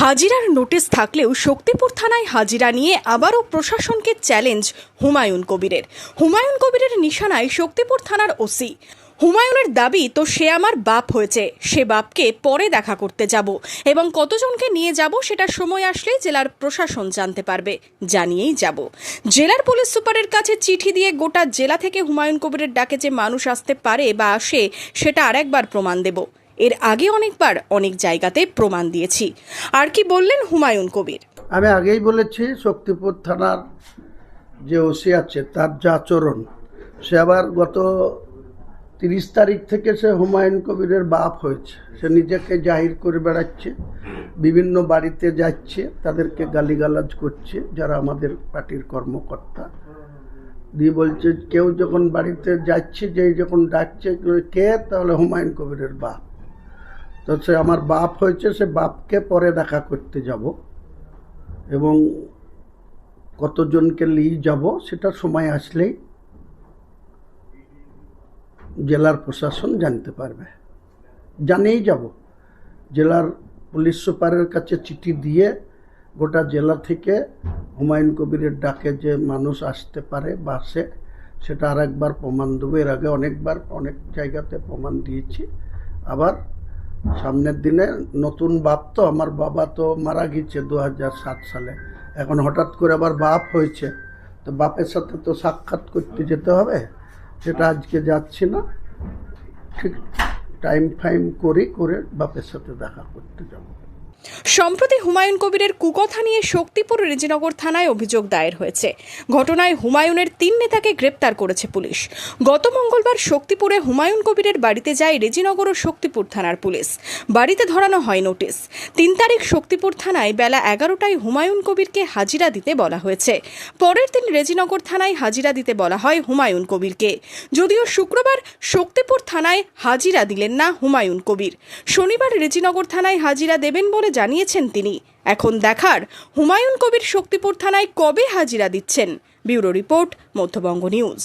হাজিরার notice থাকলেও শক্তিপুর থানায় হাজিরা নিয়ে আবারও প্রশাসনকে চ্যালেঞ্জ হুমায়ুন কবিরের নিশানায় শক্তিপুর থানার ওসি। হুমায়ুনের দাবি, তো সে আমার বাপ হয়েছে, সে বাপকে পরে দেখা করতে যাব এবং কতজনকে নিয়ে যাব সেটা সময় আসলে জেলার প্রশাসন জানতে পারবে, জানিয়েই যাব। জেলার পুলিশ সুপারের কাছে চিঠি দিয়ে গোটা জেলা থেকে হুমায়ুন কবিরের ডাকে যে মানুষ আসতে পারে বা আসে সেটা আরেকবার প্রমাণ দেব। এর আগে অনেকবার অনেক জায়গাতে প্রমাণ দিয়েছি। আর কি বললেন হুমায়ুন কবির? আমি আগেই বলেছি, শক্তিপুর থানার যে ওসি আছে তার যা আচরণ, সে আবার গত 30 তারিখ থেকে সে হুমায়ুন কবিরের বাপ হয়েছে। সে নিজেকে জাহির করে বেড়াচ্ছে, বিভিন্ন বাড়িতে যাচ্ছে, তাদেরকে গালিগালাজ করছে যারা আমাদের পার্টির কর্মকর্তা দিয়ে বলছে, কেউ যখন বাড়িতে যাচ্ছে, যে যখন ডাকছে কে, তাহলে হুমায়ুন কবিরের বাপ। তো সে আমার বাপ হয়েছে, সে বাপকে পরে দেখা করতে যাব এবং কতজনকে নিয়ে যাব সেটা সময় আসলেই জেলার প্রশাসন জানতে পারবে। জানিয়েই যাব। জেলার পুলিশ সুপারের কাছে চিঠি দিয়ে গোটা জেলা থেকে হুমায়ুন কবিরের ডাকে যে মানুষ আসতে পারে বা আসে সেটা আর একবার প্রমাণ দেবো। এর আগে অনেকবার অনেক জায়গাতে প্রমাণ দিয়েছি। আবার সামনের দিনে নতুন বাপ, তো আমার বাবা তো মারা গেছে 2007 সালে, এখন হঠাৎ করে আবার বাপ হয়েছে, তো বাপের সাথে তো সাক্ষাৎ করতে যেতে হবে। সেটা আজকে যাচ্ছি না, ঠিক টাইম ফাইম করে বাপের সাথে দেখা করতে যাব। সম্প্রতি হুমায়ুন কবিরের কুকথা নিয়ে শক্তিপুর রেজিনগর থানায় অভিযোগ দায়ের হয়েছে। ঘটনায় হুমায়ুনের 3 নেতাকে গ্রেপ্তার করেছে পুলিশ। গত মঙ্গলবার শক্তিপুরে হুমায়ুন কবিরের বাড়িতে যায় রেজিনগর ও শক্তিপুর থানার পুলিশ। বাড়িতে ধরানো হয় নোটিশ। 3 তারিখ শক্তিপুর থানায় বেলা 11টায় হুমায়ুন কবিরকে হাজিরা দিতে বলা হয়েছে। পরের দিন রেজিনগর থানায় হাজিরা দিতে বলা হয় হুমায়ুন কবিরকে। যদিও শুক্রবার শক্তিপুর থানায় হাজিরা দিলেন না হুমায়ুন কবির, শনিবার রেজিনগর থানায় হাজিরা দেবেন বলে জানিয়েছেন তিনি। এখন দেখার হুমায়ুন কবির শক্তিপুর থানায় কবে হাজিরা দিচ্ছেন। Bureau report, Madhyabanga news.